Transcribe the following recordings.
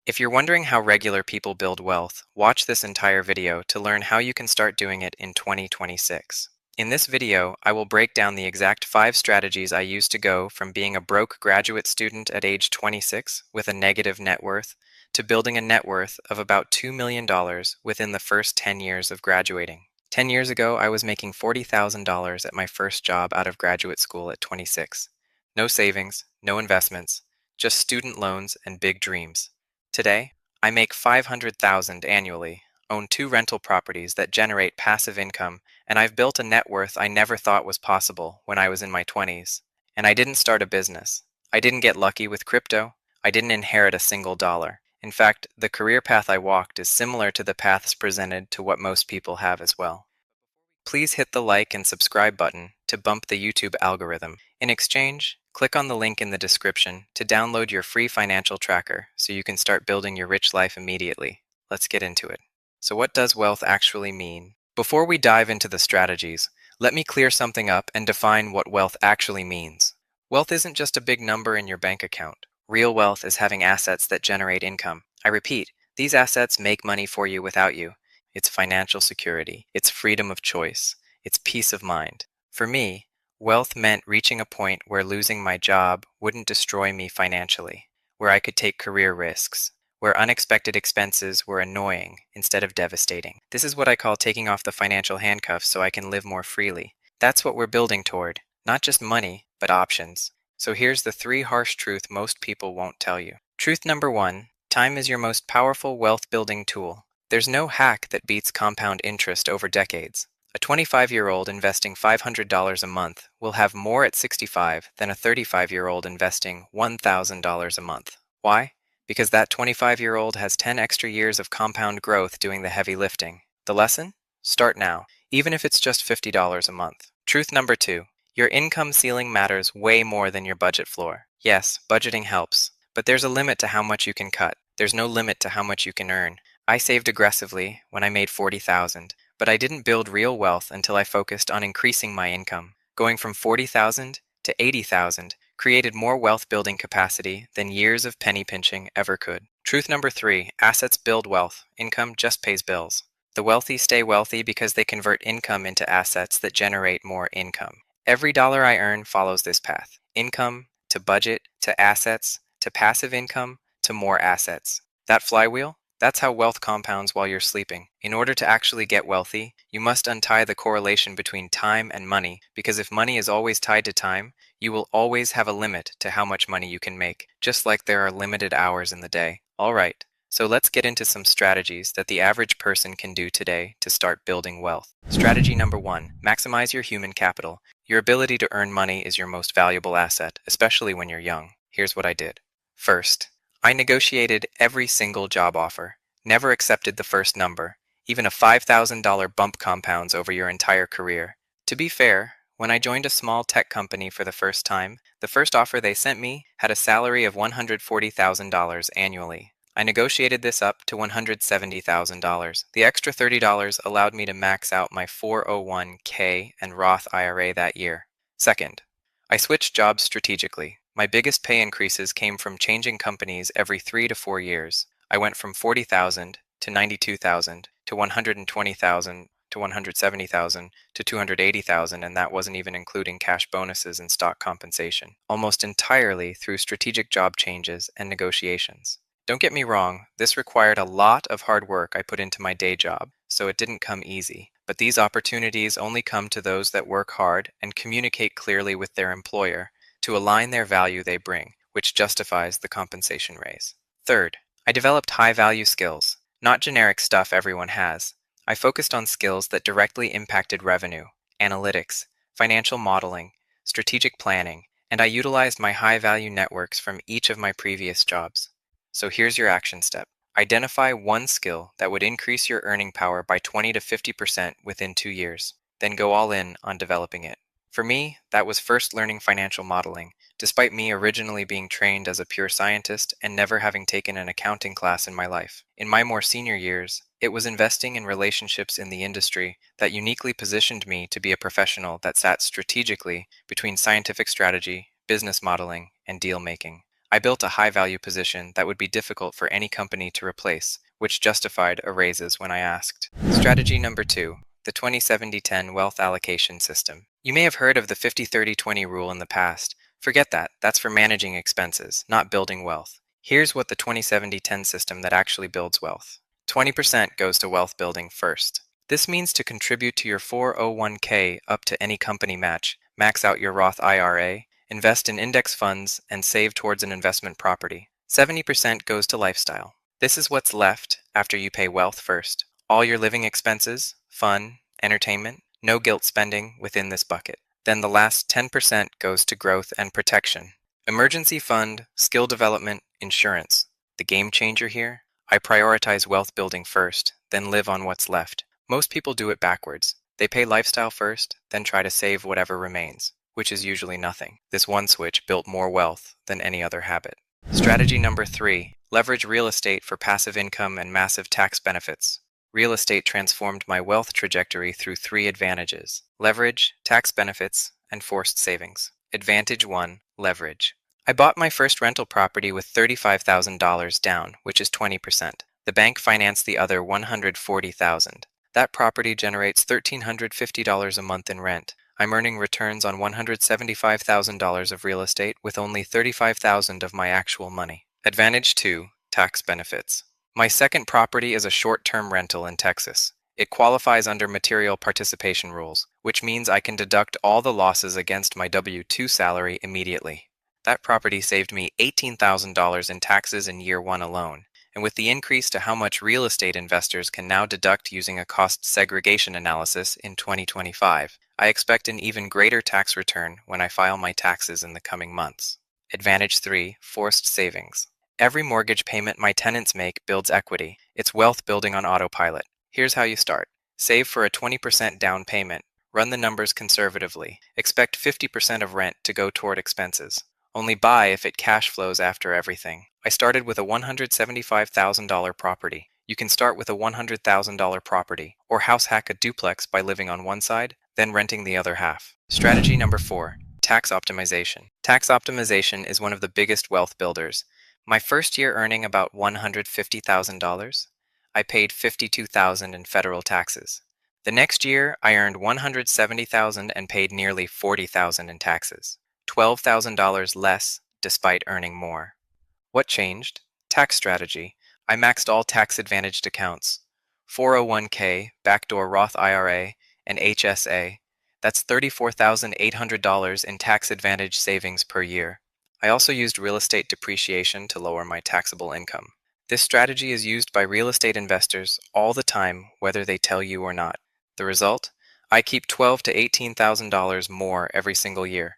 If you're wondering how regular people build wealth, watch this entire video to learn how you can start doing it in 2026. In this video, I will break down the exact 5 strategies I used to go from being a broke graduate student at age 26 with a negative net worth to building a net worth of about $2 million within the first 10 years of graduating. 10 years ago, I was making $40,000 at my first job out of graduate school at 26. No savings, no investments, just student loans and big dreams. Today, I make $500,000 annually, own 2 rental properties that generate passive income, and I've built a net worth I never thought was possible when I was in my 20s. And I didn't start a business. I didn't get lucky with crypto. I didn't inherit a single dollar. In fact, the career path I walked is similar to the paths presented to what most people have as well. Please hit the like and subscribe button to bump the YouTube algorithm. In exchange, click on the link in the description to download your free financial tracker so you can start building your rich life immediately. Let's get into it. So what does wealth actually mean? Before we dive into the strategies, let me clear something up and define what wealth actually means. Wealth isn't just a big number in your bank account. Real wealth is having assets that generate income. I repeat, these assets make money for you without you. It's financial security, it's freedom of choice, it's peace of mind. For me, wealth meant reaching a point where losing my job wouldn't destroy me financially, where I could take career risks, where unexpected expenses were annoying instead of devastating. This is what I call taking off the financial handcuffs so I can live more freely. That's what we're building toward, not just money, but options. So here's the 3 harsh truths most people won't tell you. Truth number 1, time is your most powerful wealth building tool. There's no hack that beats compound interest over decades. A 25-year-old investing $500 a month will have more at 65 than a 35-year-old investing $1,000 a month. Why? Because that 25-year-old has 10 extra years of compound growth doing the heavy lifting. The lesson? Start now, even if it's just $50 a month. Truth number 2, your income ceiling matters way more than your budget floor. Yes, budgeting helps, but there's a limit to how much you can cut. There's no limit to how much you can earn. I saved aggressively when I made $40,000, but I didn't build real wealth until I focused on increasing my income. Going from $40,000 to $80,000 created more wealth building capacity than years of penny pinching ever could. Truth number 3, assets build wealth. Income just pays bills. The wealthy stay wealthy because they convert income into assets that generate more income. Every dollar I earn follows this path. Income to budget to assets to passive income to more assets. That flywheel? That's how wealth compounds while you're sleeping. In order to actually get wealthy, you must untie the correlation between time and money, because if money is always tied to time, you will always have a limit to how much money you can make, just like there are limited hours in the day. All right, so let's get into some strategies that the average person can do today to start building wealth. Strategy number 1, maximize your human capital. Your ability to earn money is your most valuable asset, especially when you're young. Here's what I did. First, I negotiated every single job offer, never accepted the first number. Even a $5,000 bump compounds over your entire career. To be fair, when I joined a small tech company for the first time, the first offer they sent me had a salary of $140,000 annually. I negotiated this up to $170,000. The extra $30 allowed me to max out my 401k and Roth IRA that year. Second, I switched jobs strategically. My biggest pay increases came from changing companies every 3 to 4 years. I went from $40,000 to $92,000 to $120,000 to $170,000 to $280,000, and that wasn't even including cash bonuses and stock compensation, almost entirely through strategic job changes and negotiations. Don't get me wrong, this required a lot of hard work I put into my day job, so it didn't come easy. But these opportunities only come to those that work hard and communicate clearly with their employer to align their value they bring, which justifies the compensation raise. Third, I developed high-value skills, not generic stuff everyone has. I focused on skills that directly impacted revenue, analytics, financial modeling, strategic planning, and I utilized my high-value networks from each of my previous jobs. So here's your action step. Identify one skill that would increase your earning power by 20 to 50% within 2 years. Then go all in on developing it. For me, that was first learning financial modeling, despite me originally being trained as a pure scientist and never having taken an accounting class in my life. In my more senior years, it was investing in relationships in the industry that uniquely positioned me to be a professional that sat strategically between scientific strategy, business modeling, and deal making. I built a high-value position that would be difficult for any company to replace, which justified a raises when I asked. Strategy number 2, the 20-70-10 wealth allocation system. You may have heard of the 50-30-20 rule in the past. Forget that. That's for managing expenses, not building wealth. Here's what the 20-70-10 system that actually builds wealth. 20% goes to wealth building first. This means to contribute to your 401k up to any company match, max out your Roth IRA, invest in index funds, and save towards an investment property. 70% goes to lifestyle. This is what's left after you pay wealth first. All your living expenses, fun, entertainment, no guilt spending within this bucket. Then the last 10% goes to growth and protection. Emergency fund, skill development, insurance. The game changer here? I prioritize wealth building first, then live on what's left. Most people do it backwards. They pay lifestyle first, then try to save whatever remains, which is usually nothing. This one switch built more wealth than any other habit. Strategy number 3, leverage real estate for passive income and massive tax benefits. Real estate transformed my wealth trajectory through 3 advantages: leverage, tax benefits, and forced savings. Advantage 1, leverage. I bought my first rental property with $35,000 down, which is 20%. The bank financed the other $140,000. That property generates $1,350 a month in rent. I'm earning returns on $175,000 of real estate with only $35,000 of my actual money. Advantage 2, tax benefits. My second property is a short-term rental in Texas. It qualifies under material participation rules, which means I can deduct all the losses against my W-2 salary immediately. That property saved me $18,000 in taxes in year 1 alone. And with the increase to how much real estate investors can now deduct using a cost segregation analysis in 2025, I expect an even greater tax return when I file my taxes in the coming months. Advantage 3, forced savings. Every mortgage payment my tenants make builds equity. It's wealth building on autopilot. Here's how you start. Save for a 20% down payment. Run the numbers conservatively. Expect 50% of rent to go toward expenses. Only buy if it cash flows after everything. I started with a $175,000 property. You can start with a $100,000 property, or house hack a duplex by living on one side, then renting the other half. Strategy number 4, tax optimization. Tax optimization is one of the biggest wealth builders. My first year earning about $150,000, I paid $52,000 in federal taxes. The next year, I earned $170,000 and paid nearly $40,000 in taxes. $12,000 less despite earning more. What changed? Tax strategy. I maxed all tax-advantaged accounts. 401k, backdoor Roth IRA, and HSA. That's $34,800 in tax-advantaged savings per year. I also used real estate depreciation to lower my taxable income. This strategy is used by real estate investors all the time, whether they tell you or not. The result? I keep $12,000 to $18,000 more every single year.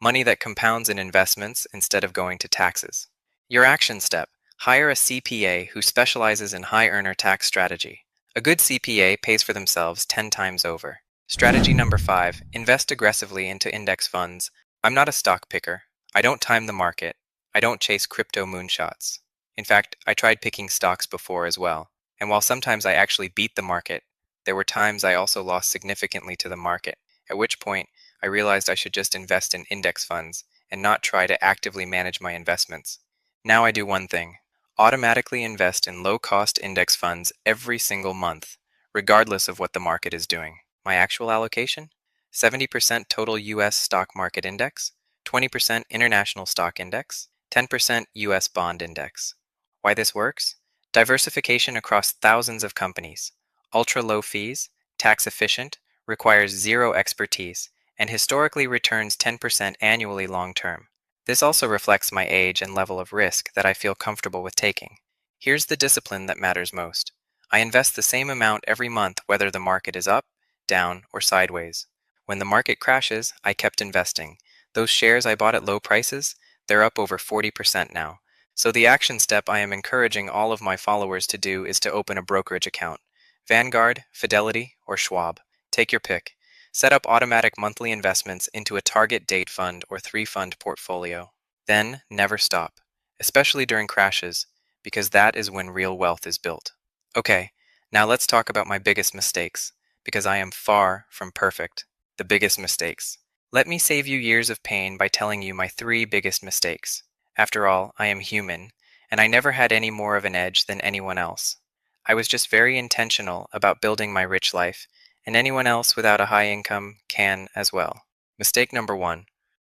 Money that compounds in investments instead of going to taxes. Your action step: hire a CPA who specializes in high earner tax strategy. A good CPA pays for themselves 10 times over. Strategy number 5, invest aggressively into index funds. I'm not a stock picker. I don't time the market. I don't chase crypto moonshots. In fact, I tried picking stocks before as well. And while sometimes I actually beat the market, there were times I also lost significantly to the market, at which point I realized I should just invest in index funds and not try to actively manage my investments. Now I do one thing: automatically invest in low-cost index funds every single month, regardless of what the market is doing. My actual allocation? 70% total US stock market index, 20% international stock index, 10% US bond index. Why this works? Diversification across thousands of companies, ultra-low fees, tax efficient, requires zero expertise, and historically returns 10% annually long-term. This also reflects my age and level of risk that I feel comfortable with taking. Here's the discipline that matters most. I invest the same amount every month whether the market is up, down, or sideways. When the market crashes, I kept investing. Those shares I bought at low prices, they're up over 40% now. So the action step I am encouraging all of my followers to do is to open a brokerage account. Vanguard, Fidelity, or Schwab. Take your pick. Set up automatic monthly investments into a target date fund or 3-fund portfolio. Then never stop, especially during crashes, because that is when real wealth is built. Okay, now let's talk about my biggest mistakes, because I am far from perfect. The biggest mistakes. Let me save you years of pain by telling you my 3 biggest mistakes. After all, I am human, and I never had any more of an edge than anyone else. I was just very intentional about building my rich life, and anyone else without a high income can as well. Mistake number one.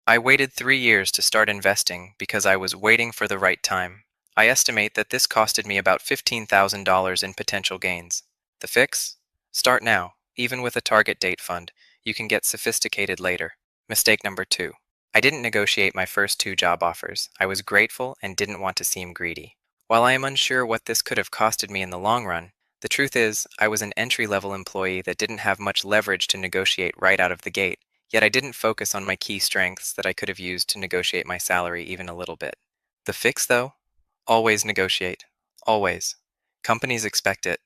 I waited 3 years to start investing because I was waiting for the right time. I estimate that this costed me about $15,000 in potential gains. The fix? Start now. Even with a target date fund, you can get sophisticated later. Mistake number two. I didn't negotiate my first two job offers. I was grateful and didn't want to seem greedy. While I am unsure what this could have costed me in the long run, the truth is, I was an entry-level employee that didn't have much leverage to negotiate right out of the gate. Yet I didn't focus on my key strengths that I could have used to negotiate my salary even a little bit. The fix, though? Always negotiate. Always. Companies expect it.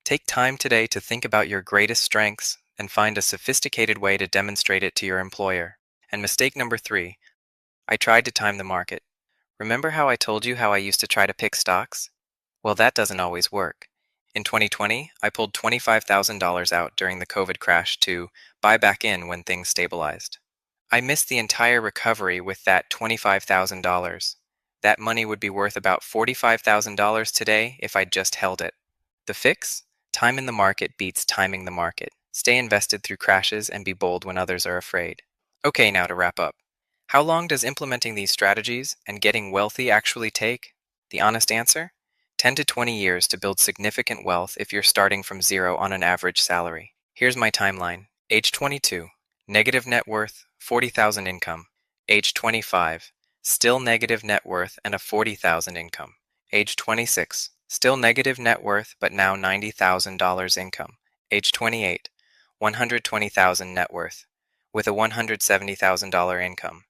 Take time today to think about your greatest strengths and find a sophisticated way to demonstrate it to your employer. And mistake number three, I tried to time the market. Remember how I told you how I used to try to pick stocks? Well, that doesn't always work. In 2020, I pulled $25,000 out during the COVID crash to buy back in when things stabilized. I missed the entire recovery with that $25,000. That money would be worth about $45,000 today if I'd just held it. The fix? Time in the market beats timing the market. Stay invested through crashes and be bold when others are afraid. Okay, now to wrap up. How long does implementing these strategies and getting wealthy actually take? The honest answer? 10 to 20 years to build significant wealth if you're starting from zero on an average salary. Here's my timeline. Age 22, negative net worth, 40,000 income. Age 25, still negative net worth and a 40,000 income. Age 26, still negative net worth but now $90,000 income. Age 28, 120,000 net worth with a $170,000 income.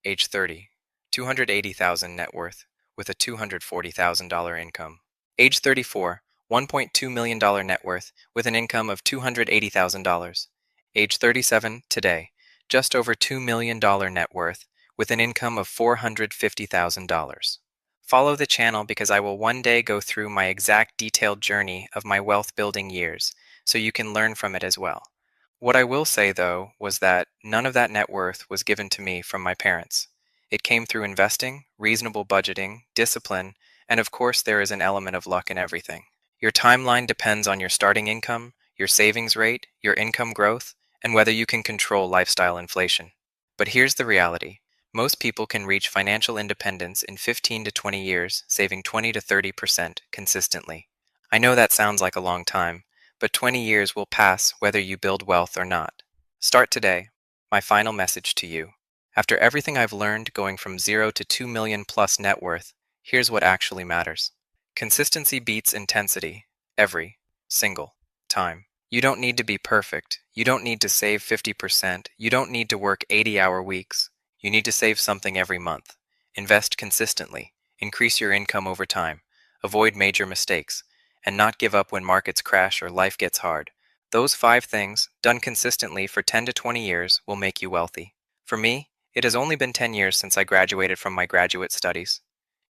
Age 30, 280,000 net worth with a $240,000 income. Age 34, $1.2 million net worth with an income of $280,000. Age 37 today, just over $2 million net worth with an income of $450,000. Follow the channel because I will one day go through my exact detailed journey of my wealth building years, so you can learn from it as well. What I will say, though, was that none of that net worth was given to me from my parents. It came through investing, reasonable budgeting, discipline, and of course there is an element of luck in everything. Your timeline depends on your starting income, your savings rate, your income growth, and whether you can control lifestyle inflation. But here's the reality. Most people can reach financial independence in 15 to 20 years, saving 20 to 30% consistently. I know that sounds like a long time, but 20 years will pass whether you build wealth or not. Start today. My final message to you. After everything I've learned going from 0 to 2 million plus net worth, here's what actually matters. Consistency beats intensity every single time. You don't need to be perfect. You don't need to save 50%. You don't need to work 80-hour weeks. You need to save something every month. Invest consistently. Increase your income over time. Avoid major mistakes. And not give up when markets crash or life gets hard. Those 5 things, done consistently for 10 to 20 years, will make you wealthy. For me, it has only been 10 years since I graduated from my graduate studies.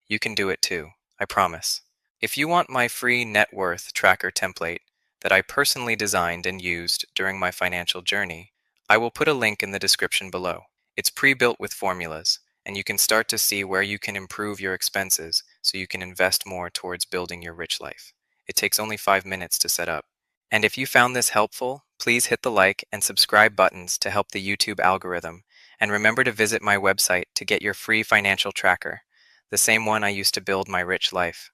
You can do it too, I promise. If you want my free net worth tracker template that I personally designed and used during my financial journey, I will put a link in the description below. It's pre-built with formulas, and you can start to see where you can improve your expenses so you can invest more towards building your rich life. It takes only 5 minutes to set up. And if you found this helpful, please hit the like and subscribe buttons to help the YouTube algorithm. And remember to visit my website to get your free financial tracker, the same one I used to build my rich life.